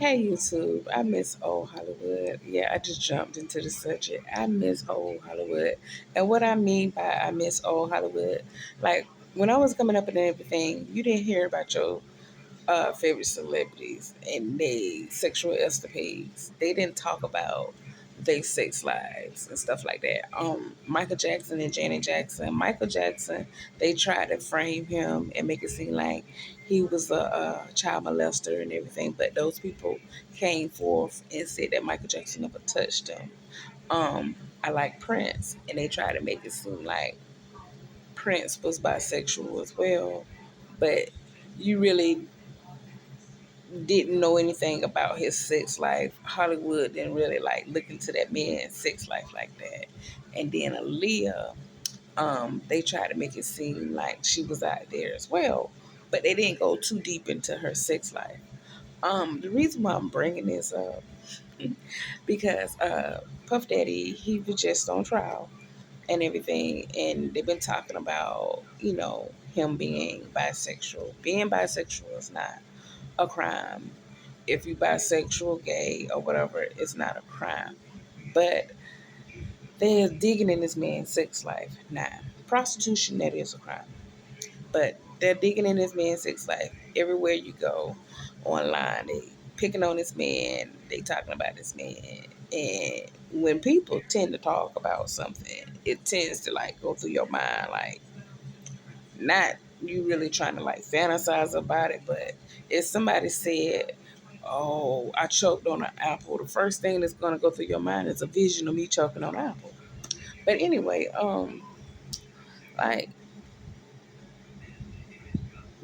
Hey YouTube, I miss old Hollywood. Yeah, I just jumped into the subject. I miss old Hollywood. And what I mean by I miss old Hollywood, like when I was coming up and everything, you didn't hear about your favorite celebrities and their sexual escapades. They didn't talk about their sex lives and stuff like that. Michael Jackson and Janet Jackson. Michael Jackson, they tried to frame him and make it seem like he was a child molester and everything, but those people came forth and said that Michael Jackson never touched him. I like Prince, and they tried to make it seem like Prince was bisexual as well, but you really didn't know anything about his sex life. Hollywood didn't really like look into that man's sex life like that. And then Aaliyah, they tried to make it seem like she was out there as well, but they didn't go too deep into her sex life. The reason why I'm bringing this up because Puff Daddy, he was just on trial and everything, and they've been talking about him being bisexual. Being bisexual is not a crime. If you bisexual, gay, or whatever, it's not a crime. But they're digging in this man's sex life. Now, prostitution, that is a crime. But they're digging in this man's sex life. Everywhere you go online, they picking on this man. They talking about this man. And when people tend to talk about something, it tends to like go through your mind like not you really trying to like fantasize about it, but if somebody said, "Oh, I choked on an apple," the first thing that's gonna go through your mind is a vision of me choking on an apple. But anyway, like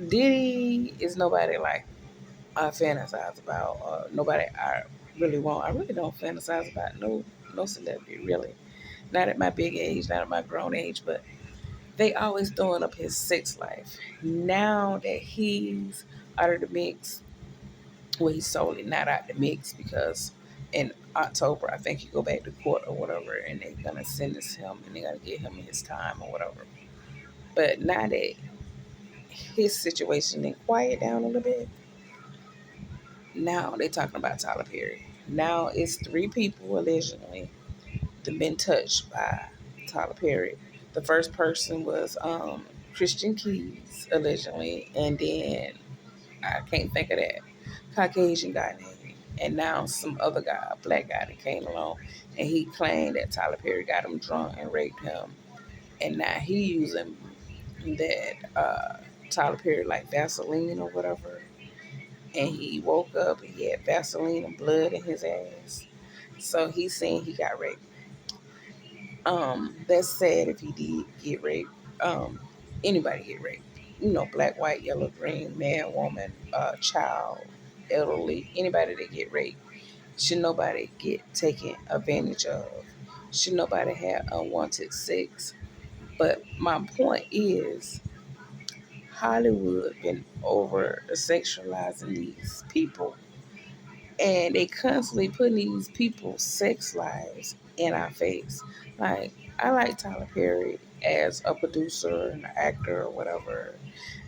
Diddy is nobody like I fantasize about. Nobody I really want. I really don't fantasize about no celebrity really. Not at my big age, not at my grown age, but they always throwing up his sex life. Now that he's out of the mix, well, he's solely not out the mix because in October, I think he go back to court or whatever, and they're gonna sentence him and they're gonna give him his time or whatever. But now that his situation then quiet down a little bit, now they talking about Tyler Perry. Now it's three people allegedly that been touched by Tyler Perry. The first person was Christian Keys allegedly, and then I can't think of that Caucasian guy name. And now some other guy, a black guy that came along, and he claimed that Tyler Perry got him drunk and raped him. And now he using that Tyler Perry like Vaseline or whatever. And he woke up and he had Vaseline and blood in his ass. So he's saying he got raped. That's sad if he did get raped. Um, Anybody get raped. Black, white, yellow, green, man, woman, child, elderly, anybody that get raped. Should nobody get taken advantage of. Should nobody have unwanted sex. But my point is, Hollywood been over sexualizing these people, and they constantly putting these people's sex lives in our face. Like I like Tyler Perry as a producer and an actor or whatever.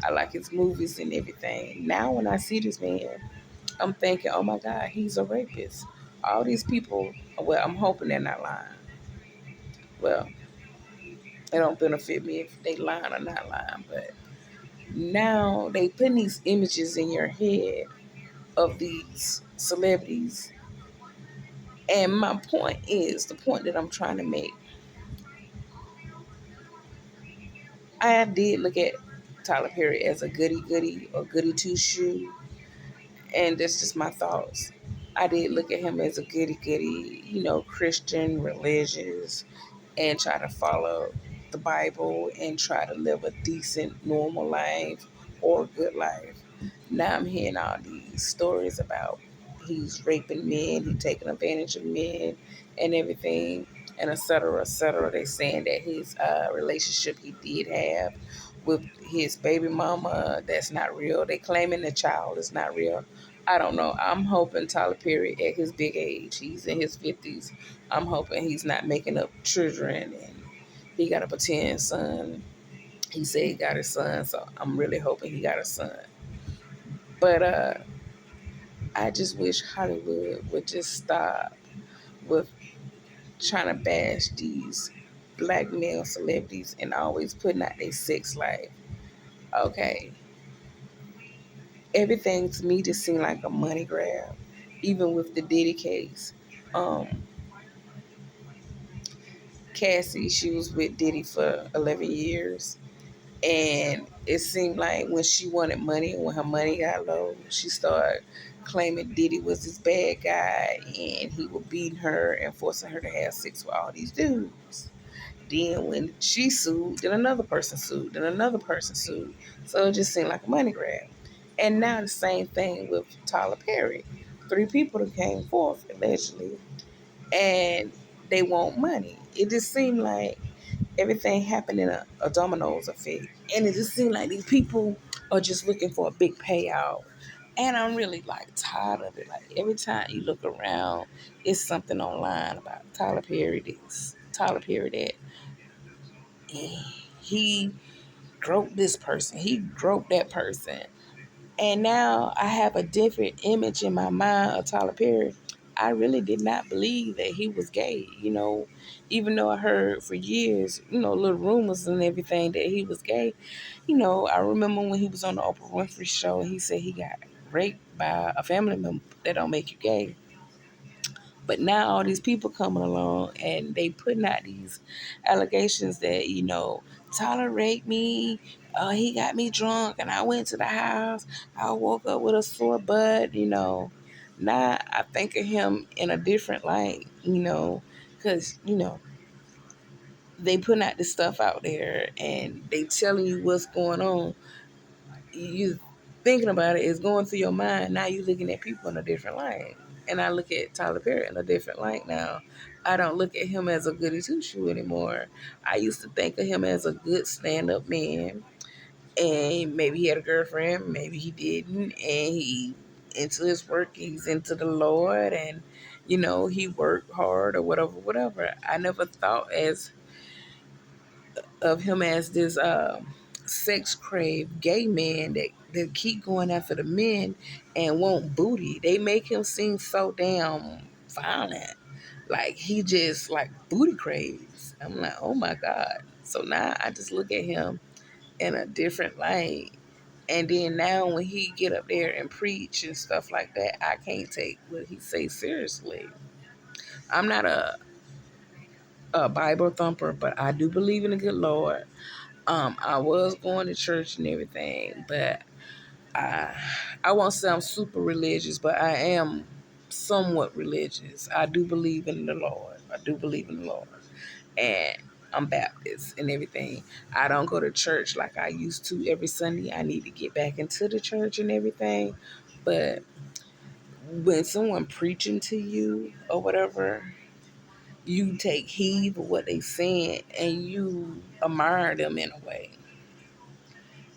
I like his movies and everything. Now when I see this man, I'm thinking, oh my God, he's a rapist. All these people, well, I'm hoping they're not lying. Well, it don't benefit me if they lying or not lying, but now they putting these images in your head of these celebrities. And my point is, the point that I'm trying to make, I did look at Tyler Perry as a goody goody or goody two shoe, and that's just my thoughts. I did look at him as a goody goody, Christian, religious, and try to follow the Bible and try to live a decent, normal life or a good life. Now I'm hearing all these stories about he's raping men, he's taking advantage of men and everything, and et cetera, et cetera. They saying that his relationship he did have with his baby mama, that's not real. They claiming the child is not real. I don't know. I'm hoping Tyler Perry at his big age, he's in his 50s. I'm hoping he's not making up children and he got a pretend son. He said he got his son, so I'm really hoping he got a son. But I just wish Hollywood would just stop with trying to bash these black male celebrities and always putting out their sex life. Okay, everything to me just seemed like a money grab, even with the Diddy case. Um, Cassie, she was with Diddy for 11 years. And it seemed like when she wanted money, when her money got low, she started claiming Diddy was this bad guy and he was beating her and forcing her to have sex with all these dudes. Then when she sued, then another person sued, then another person sued. So it just seemed like a money grab. And now the same thing with Tyler Perry. Three people that came forth allegedly, and they want money. It just seemed like everything happened in a dominoes effect. And it just seemed like these people are just looking for a big payout. And I'm really like tired of it. Like every time you look around, it's something online about Tyler Perry this, Tyler Perry that. And he groped this person, he groped that person. And now I have a different image in my mind of Tyler Perry. I really did not believe that he was gay, even though I heard for years, little rumors and everything that he was gay. I remember when he was on the Oprah Winfrey show and he said he got raped by a family member. That don't make you gay. But now all these people coming along and they putting out these allegations that, Tyler raped me, he got me drunk and I went to the house. I woke up with a sore butt. Now I think of him in a different light, because, they putting out this stuff out there and they telling you what's going on. You thinking about it is going through your mind. Now you looking at people in a different light. And I look at Tyler Perry in a different light now. I don't look at him as a goody two shoe anymore. I used to think of him as a good stand up man. And maybe he had a girlfriend, maybe he didn't. And he into his work, he's into the Lord, and he worked hard or whatever. I never thought as of him as this sex crave gay man that keep going after the men and want booty. They make him seem so damn violent. Like he just like booty craves. I'm like, oh my God. So now I just look at him in a different light. And then now when he get up there and preach and stuff like that, I can't take what he say seriously. I'm not a Bible thumper, but I do believe in the good Lord. I was going to church and everything, but I I won't say I'm super religious, but I am somewhat religious. I do believe in the Lord. I do believe in the Lord. And I'm Baptist and everything. I don't go to church like I used to every Sunday. I need to get back into the church and everything. But when someone preaching to you or whatever, you take heed of what they saying and you admire them in a way.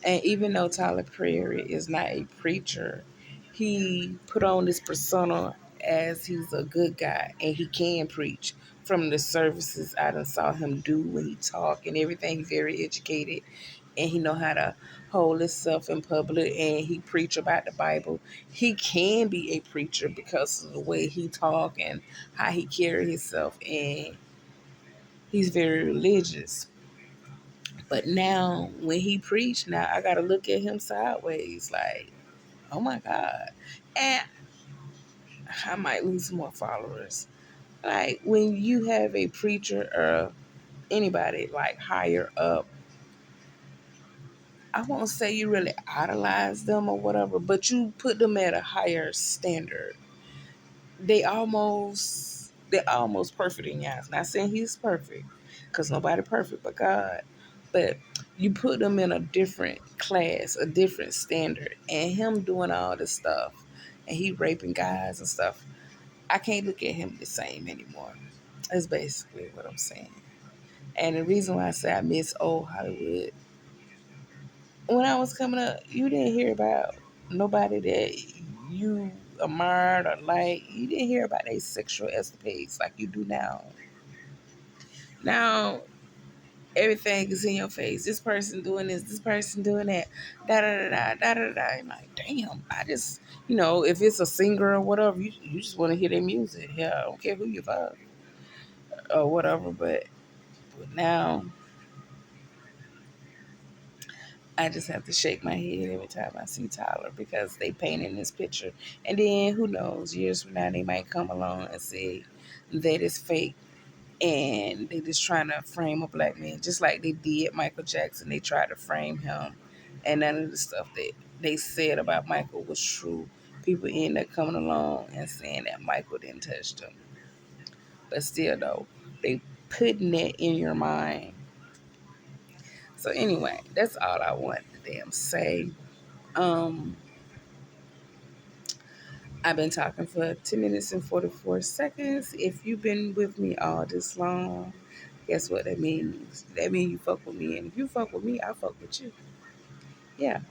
And even though Tyler Perry is not a preacher, he put on this persona as he's a good guy and he can preach. From the services I done saw him do when he talk and everything, he's very educated and he know how to hold himself in public and he preach about the Bible. He can be a preacher because of the way he talk and how he carry himself, and he's very religious. But now, when he preached, now I gotta look at him sideways, like, oh my God. And I might lose more followers. Like, when you have a preacher or anybody like higher up, I won't say you really idolize them or whatever, but you put them at a higher standard. They almost perfect in your eyes. Not saying he's perfect, because nobody perfect but God. But you put him in a different class, a different standard, and him doing all this stuff, and he raping guys and stuff. I can't look at him the same anymore. That's basically what I'm saying. And the reason why I say I miss old Hollywood, when I was coming up, you didn't hear about nobody that you admired or like. You didn't hear about their sexual escapades like you do now. Now, Everything is in your face. This person doing this person doing that. Da da da da da da da. I'm like, damn. I just, if it's a singer or whatever, you just want to hear their music. Yeah, I don't care who you fuck or whatever. But now I just have to shake my head every time I see Tyler because they painting this picture. And then who knows, years from now they might come along and say that it's fake and they just trying to frame a black man just like they did Michael Jackson. They tried to frame him and none of the stuff that they said about Michael was true. People end up coming along and saying that Michael didn't touch them. But still though, they putting that in your mind. So anyway, that's all I want to damn say. Um I've been talking for 10 minutes and 44 seconds. If you've been with me all this long, guess what that means? That means you fuck with me. And if you fuck with me, I fuck with you. Yeah.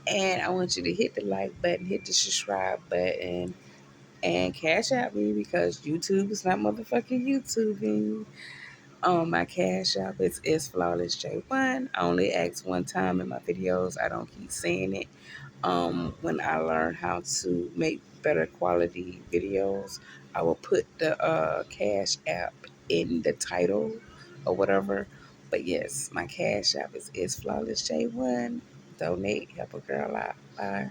And I want you to hit the like button, hit the subscribe button, and cash out me because YouTube is not motherfucking YouTubing. My cash app is flawless J1. I only ask one time in my videos. I don't keep saying it. When I learn how to make better quality videos, I will put the cash app in the title or whatever. But yes, my cash app is flawless J1. Donate, help a girl out. Bye.